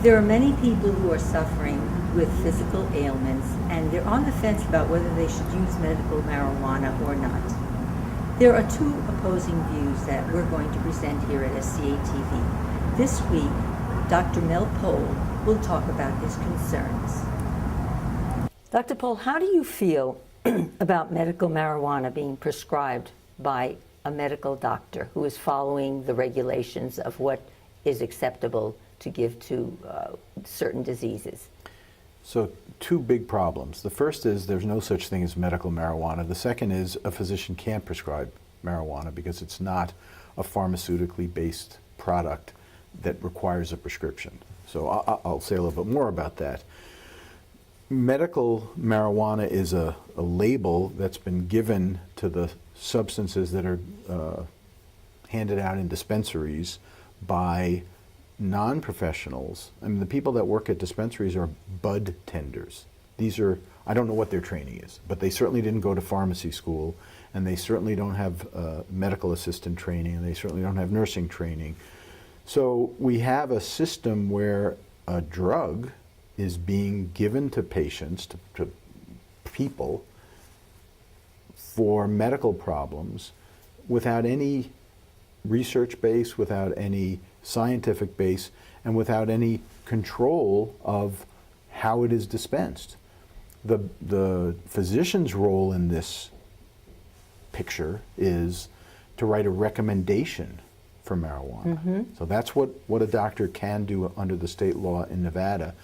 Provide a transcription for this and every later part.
There are many people who are suffering with physical ailments, and they're on the fence about whether they should use medical marijuana or not. There are two opposing views that we're going to present here at SCA-TV. This week, Dr. Mel Pohl will talk about his concerns. Dr. Pohl, how do you feel about medical marijuana being prescribed by a medical doctor who is following the regulations of what is acceptable to give to certain diseases? So, two big problems. The first is there's no such thing as medical marijuana. The second is a physician can't prescribe marijuana because it's not a pharmaceutically based product that requires a prescription. So I'll say a little bit more about that. Medical marijuana is a label that's been given to the substances that are handed out in dispensaries by non-professionals. I mean, the people that work at dispensaries are bud tenders. These are, I don't know what their training is, but they certainly didn't go to pharmacy school, and they certainly don't have medical assistant training, and they certainly don't have nursing training. So we have a system where a drug is being given to patients, to people, for medical problems without any research base, without any scientific base, and without any control of how it is dispensed. The physician's role in this picture is to write a recommendation for marijuana. Mm-hmm. So that's what a doctor can do under the state law in Nevada,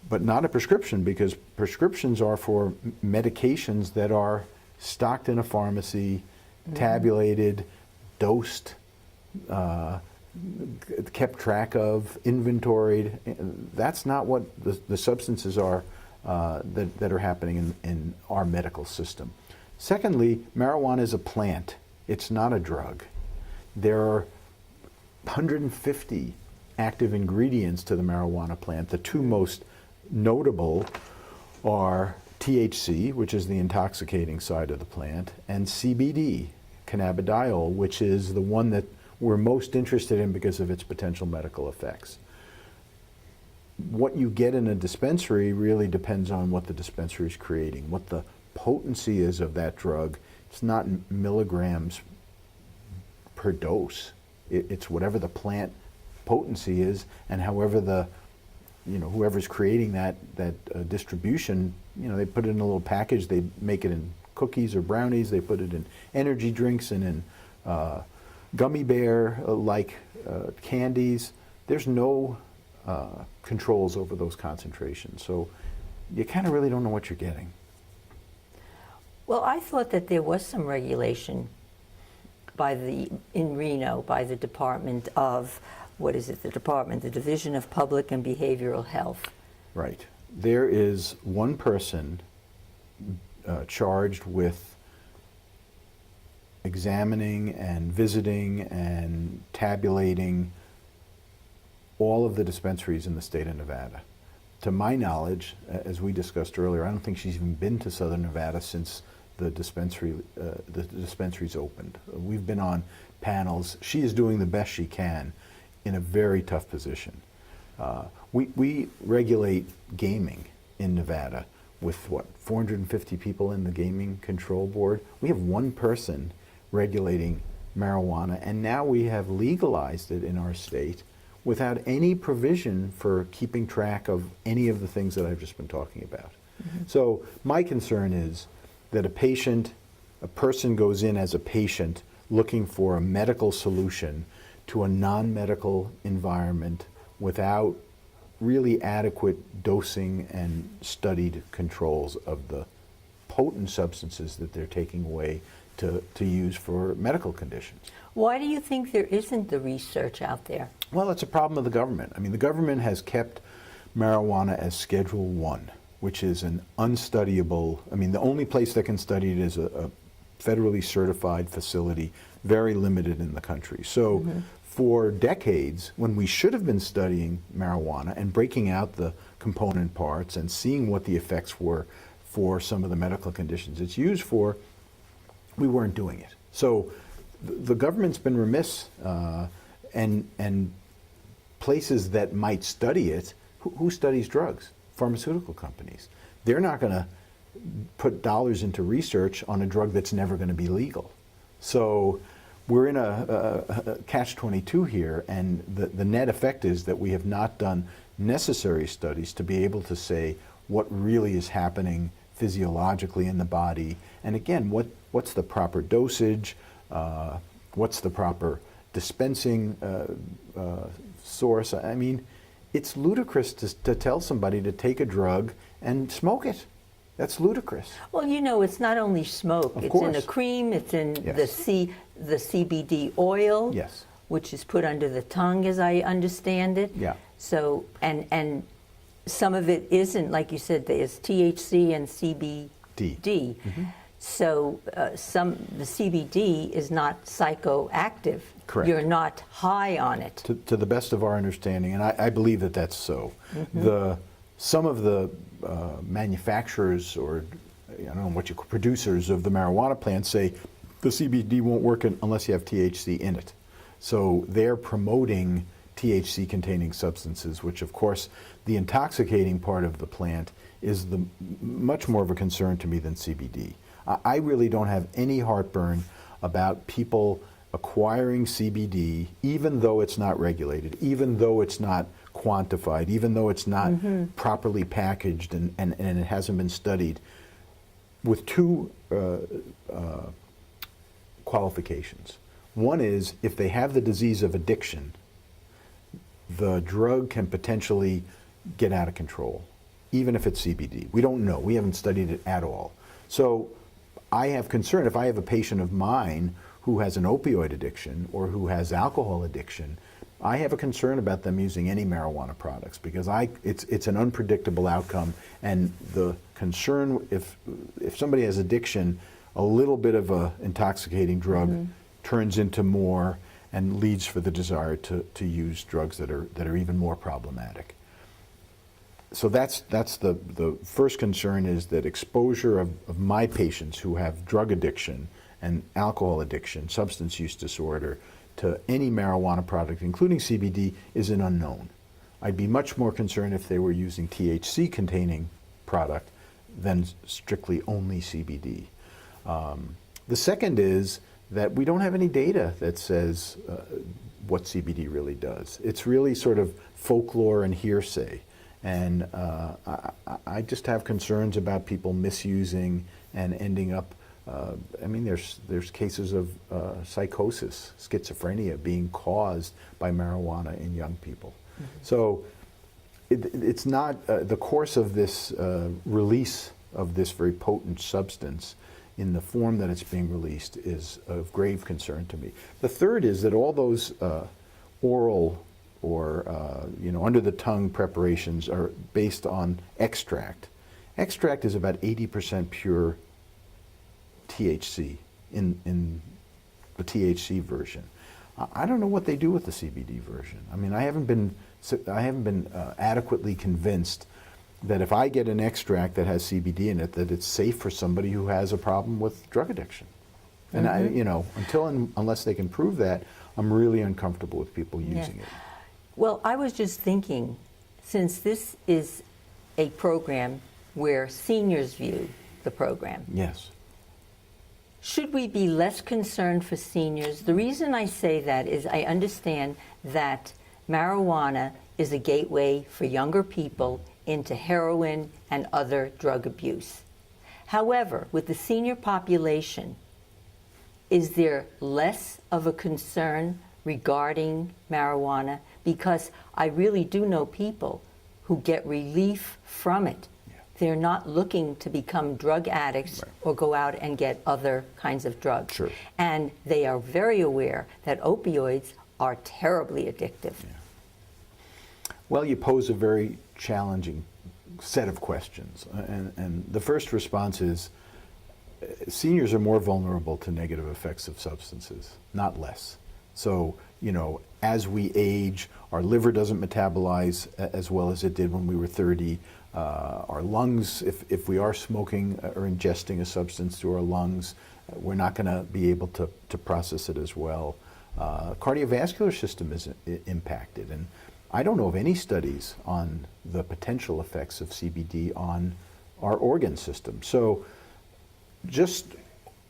but not a prescription, because prescriptions are for medications that are stocked in a pharmacy, mm-hmm. tabulated, dosed, kept track of, inventoried. That's not what the substances are that are happening in our medical system. Secondly, marijuana is a plant. It's not a drug. There are 150 active ingredients to the marijuana plant. The two most notable are THC, which is the intoxicating side of the plant, and CBD, cannabidiol, which is the one that we're most interested in because of its potential medical effects. What you get in a dispensary really depends on what the dispensary is creating, what the potency is of that drug. It's not milligrams per dose. It's whatever the plant potency is, and however whoever's creating that distribution, they put it in a little package. They make it in cookies or brownies. They put it in energy drinks and in gummy bear like candies. There's no controls over those concentrations, so you kind of really don't know what you're getting. Well, I thought that there was some regulation in Reno by the Department of, the Division of Public and Behavioral Health. Right. There is one person charged with examining and visiting and tabulating all of the dispensaries in the state of Nevada. To my knowledge, as we discussed earlier, I don't think she's even been to Southern Nevada since the dispensaries opened. We've been on panels. She is doing the best she can in a very tough position. We regulate gaming in Nevada with 450 people in the gaming control board. We have one person regulating marijuana, and now we have legalized it in our state without any provision for keeping track of any of the things that I've just been talking about. Mm-hmm. So my concern is that a person goes in as a patient looking for a medical solution to a non-medical environment without really adequate dosing and studied controls of the potent substances that they're taking away to use for medical conditions. Why do you think there isn't the research out there? Well, it's a problem of the government. I mean, the government has kept marijuana as Schedule 1, which is an unstudyable, the only place that can study it is a federally certified facility, very limited in the country. So mm-hmm. for decades, when we should have been studying marijuana and breaking out the component parts and seeing what the effects were for some of the medical conditions it's used for, we weren't doing it. So the government's been remiss, and places that might study it Who studies drugs? Pharmaceutical companies. They're not going to put dollars into research on a drug that's never going to be legal. So we're in a catch-22 here, and the net effect is that we have not done necessary studies to be able to say what really is happening physiologically in the body, and again, what's the proper dosage, what's the proper dispensing source. I mean, it's ludicrous to tell somebody to take a drug and smoke it. That's ludicrous. Well, you know, it's not only smoke. Of it's course. in a cream. It's in Yes. the CBD oil. Yes. Which is put under the tongue, as I understand it. Yeah. So, and some of it isn't, like you said, there's THC and CBD. So the CBD is not psychoactive. Correct. You're not high on it. To the best of our understanding, and I believe that that's so. Some of the manufacturers, or I don't know what you call producers of the marijuana plants, say the CBD won't work unless you have THC in it. So they're promoting THC-containing substances, which of course the intoxicating part of the plant is much more of a concern to me than CBD. I really don't have any heartburn about people acquiring CBD, even though it's not regulated, even though it's not quantified, even though it's not properly packaged and it hasn't been studied, with two qualifications. One is, if they have the disease of addiction, the drug can potentially get out of control, even if it's CBD. We don't know. We haven't studied it at all. So I have concern if I have a patient of mine who has an opioid addiction or who has alcohol addiction, I have a concern about them using any marijuana products, because it's an unpredictable outcome, and the concern, if somebody has addiction, a little bit of a intoxicating drug turns into more and leads for the desire to use drugs that are even more problematic. So that's the first concern, is that exposure of my patients who have drug addiction and alcohol addiction, substance use disorder, to any marijuana product, including CBD, is an unknown. I'd be much more concerned if they were using THC-containing product than strictly only CBD. The second is that we don't have any data that says what CBD really does. It's really sort of folklore and hearsay. And I just have concerns about people misusing and ending up, I mean, there's cases of psychosis, schizophrenia being caused by marijuana in young people. So it's not, the course of this release of this very potent substance in the form that it's being released is of grave concern to me. The third is that all those oral or under the tongue preparations are based on extract. Extract is about 80% pure THC in the THC version. I don't know what they do with the CBD version. I mean, I haven't been adequately convinced that if I get an extract that has CBD in it, that it's safe for somebody who has a problem with drug addiction. And unless they can prove that, I'm really uncomfortable with people using it. Well, I was just thinking, since this is a program where seniors view the program. Yes. Should we be less concerned for seniors? The reason I say that is I understand that marijuana is a gateway for younger people into heroin and other drug abuse. However, with the senior population, is there less of a concern regarding marijuana? Because I really do know people who get relief from it. They're not looking to become drug addicts or go out and get other kinds of drugs. Sure. And they are very aware that opioids are terribly addictive. Well, you pose a very challenging set of questions. And the first response is, seniors are more vulnerable to negative effects of substances, not less. So, as we age, our liver doesn't metabolize as well as it did when we were 30. Our lungs, if we are smoking or ingesting a substance through our lungs, we're not going to be able to process it as well. Cardiovascular system is impacted, and I don't know of any studies on the potential effects of CBD on our organ system. So just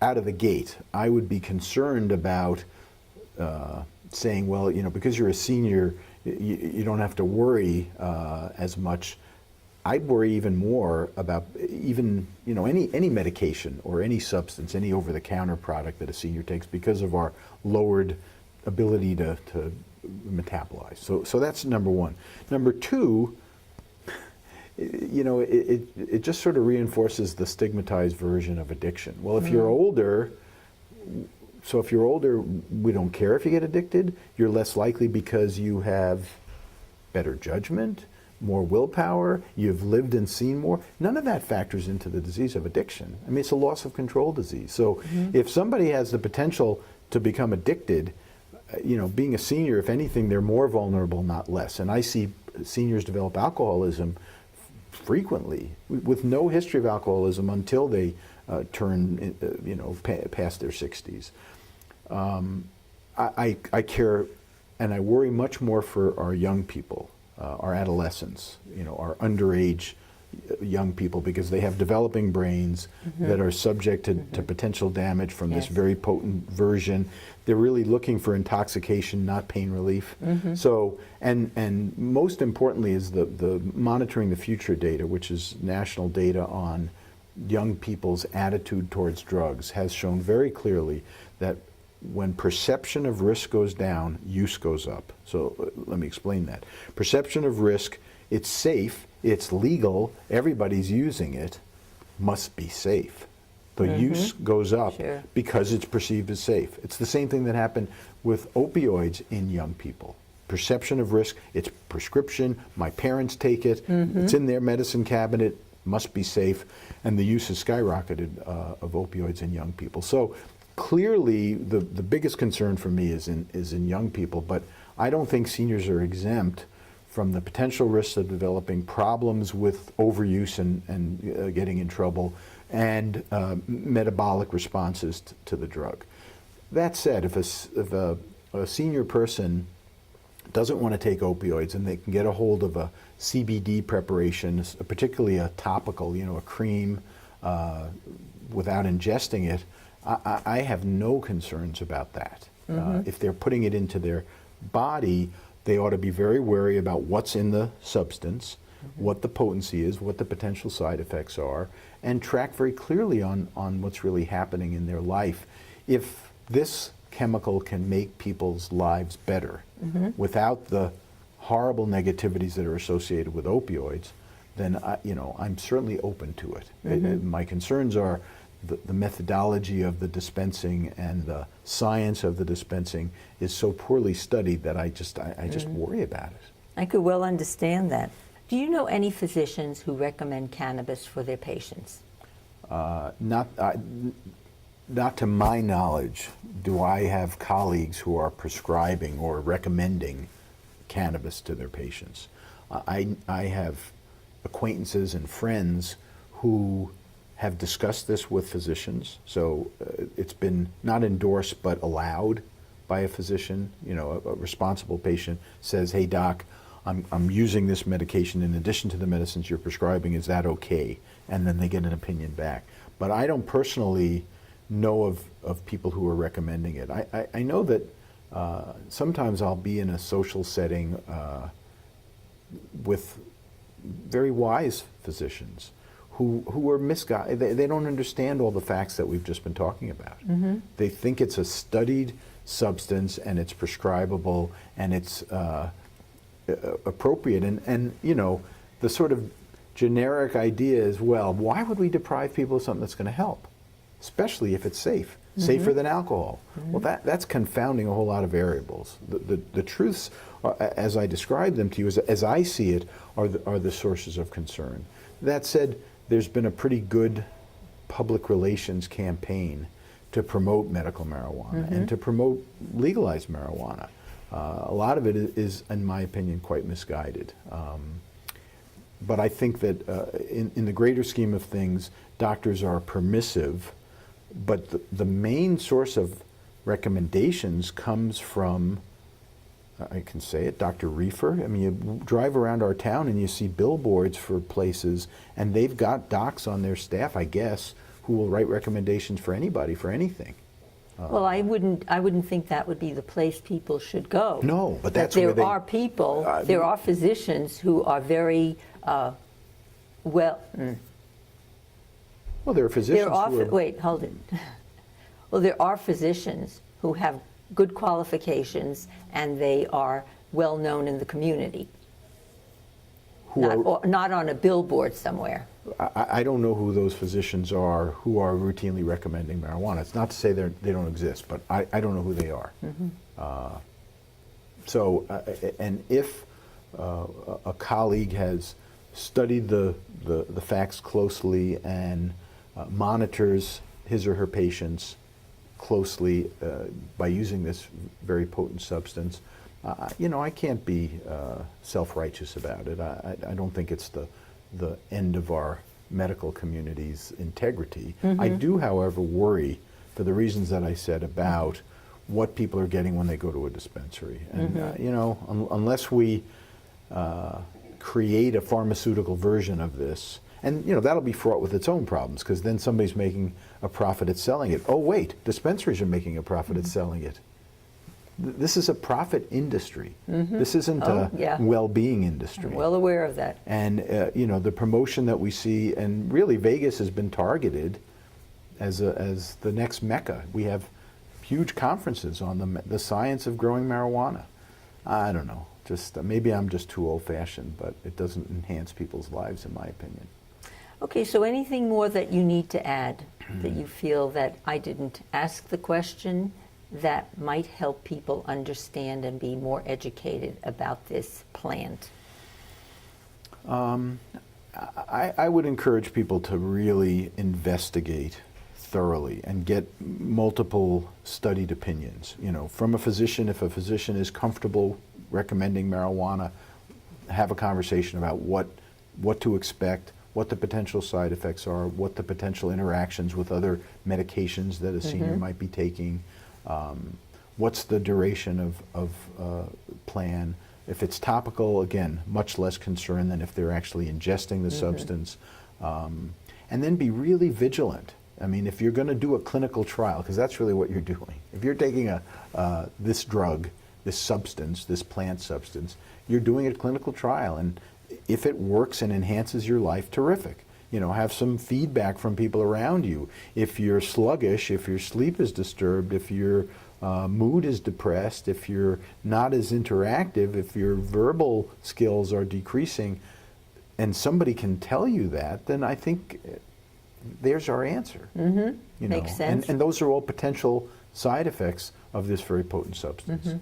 out of the gate, I would be concerned about saying, well, because you're a senior, you don't have to worry as much. I'd worry even more about any medication or any substance, any over-the-counter product that a senior takes because of our lowered ability to metabolize. So that's number one. Number two, it just sort of reinforces the stigmatized version of addiction. Well, if you're older, we don't care if you get addicted. You're less likely because you have better judgment, more willpower, you've lived and seen more. None of that factors into the disease of addiction. I mean, it's a loss of control disease. So if somebody has the potential to become addicted, being a senior, if anything, they're more vulnerable, not less. And I see seniors develop alcoholism frequently with no history of alcoholism until they turn, past their 60s. I care and I worry much more for our young people, our adolescents, our underage young people, because they have developing brains that are subject to potential damage from this very potent version. They're really looking for intoxication, not pain relief. So, and most importantly is the monitoring the future data, which is national data on young people's attitude towards drugs, has shown very clearly that when perception of risk goes down, use goes up. So let me explain that. Perception of risk, it's safe, it's legal, everybody's using it, must be safe. The use goes up because it's perceived as safe. It's the same thing that happened with opioids in young people. Perception of risk, it's prescription, my parents take it, it's in their medicine cabinet, must be safe, and the use has skyrocketed of opioids in young people. So clearly the biggest concern for me is in young people, but I don't think seniors are exempt from the potential risks of developing problems with overuse and getting in trouble, and metabolic responses to the drug. That said, if a senior person doesn't want to take opioids and they can get a hold of a CBD preparation, particularly a topical, a cream, without ingesting it, I have no concerns about that. If they're putting it into their body, they ought to be very wary about what's in the substance, what the potency is, what the potential side effects are, and track very clearly on what's really happening in their life. If this chemical can make people's lives better without the horrible negativities that are associated with opioids, then I'm certainly open to it. My concerns are the methodology of the dispensing and the science of the dispensing is so poorly studied that I just worry about it. I could well understand that. Do you know any physicians who recommend cannabis for their patients? Not to my knowledge do I have colleagues who are prescribing or recommending cannabis to their patients. I have acquaintances and friends who have discussed this with physicians, so it's been not endorsed but allowed by a physician. A responsible patient says, "Hey doc, I'm using this medication in addition to the medicines you're prescribing, is that okay?" And then they get an opinion back. But I don't personally know of people who are recommending it. I know that sometimes I'll be in a social setting with very wise physicians who are misguided. They don't understand all the facts that we've just been talking about. They think it's a studied substance and it's prescribable and it's appropriate. And the sort of generic idea is, well, why would we deprive people of something that's going to help? Especially if it's safe, safer than alcohol. Well, that's confounding a whole lot of variables. The truths, as I describe them to you, as I see it, are the sources of concern. That said, there's been a pretty good public relations campaign to promote medical marijuana and to promote legalized marijuana. A lot of it is, in my opinion, quite misguided. But I think that in the greater scheme of things, doctors are permissive, but the main source of recommendations comes from I can say it, Dr. Reefer. I mean, you drive around our town and you see billboards for places, and they've got docs on their staff, I guess, who will write recommendations for anybody, for anything. Well, I wouldn't think that would be the place people should go. No, but that's there where they... are people, there are physicians who are very well. Well, there are physicians There are, who are... wait, hold it. Well, there are physicians who have good qualifications and they are well known in the community. Not on a billboard somewhere. I don't know who those physicians are who are routinely recommending marijuana. It's not to say they don't exist, but I don't know who they are. And if a colleague has studied the facts closely and monitors his or her patients closely by using this very potent substance, I can't be self-righteous about it. I don't think it's the end of our medical community's integrity. I do, however, worry for the reasons that I said about what people are getting when they go to a dispensary. And, unless we create a pharmaceutical version of this, and that'll be fraught with its own problems, because then somebody's making a profit at selling it. Oh wait, dispensaries are making a profit at selling it. This is a profit industry. This isn't a well-being industry. I'm well aware of that. And the promotion that we see, and really Vegas has been targeted as the next mecca. We have huge conferences on the science of growing marijuana. I don't know. Just maybe I'm just too old-fashioned, but it doesn't enhance people's lives, in my opinion. Okay, so anything more that you need to add that you feel that I didn't ask the question that might help people understand and be more educated about this plant? I would encourage people to really investigate thoroughly and get multiple studied opinions. From a physician, if a physician is comfortable recommending marijuana, have a conversation about what to expect, what the potential side effects are, what the potential interactions with other medications that a senior might be taking, what's the duration of plan. If it's topical, again, much less concern than if they're actually ingesting the substance. And then be really vigilant. I mean, if you're going to do a clinical trial, because that's really what you're doing. If you're taking this drug, this substance, this plant substance, you're doing a clinical trial. And if it works and enhances your life, terrific. Have some feedback from people around you. If you're sluggish, if your sleep is disturbed, if your mood is depressed, if you're not as interactive, if your verbal skills are decreasing, and somebody can tell you that, then I think there's our answer. Makes sense. And those are all potential side effects of this very potent substance.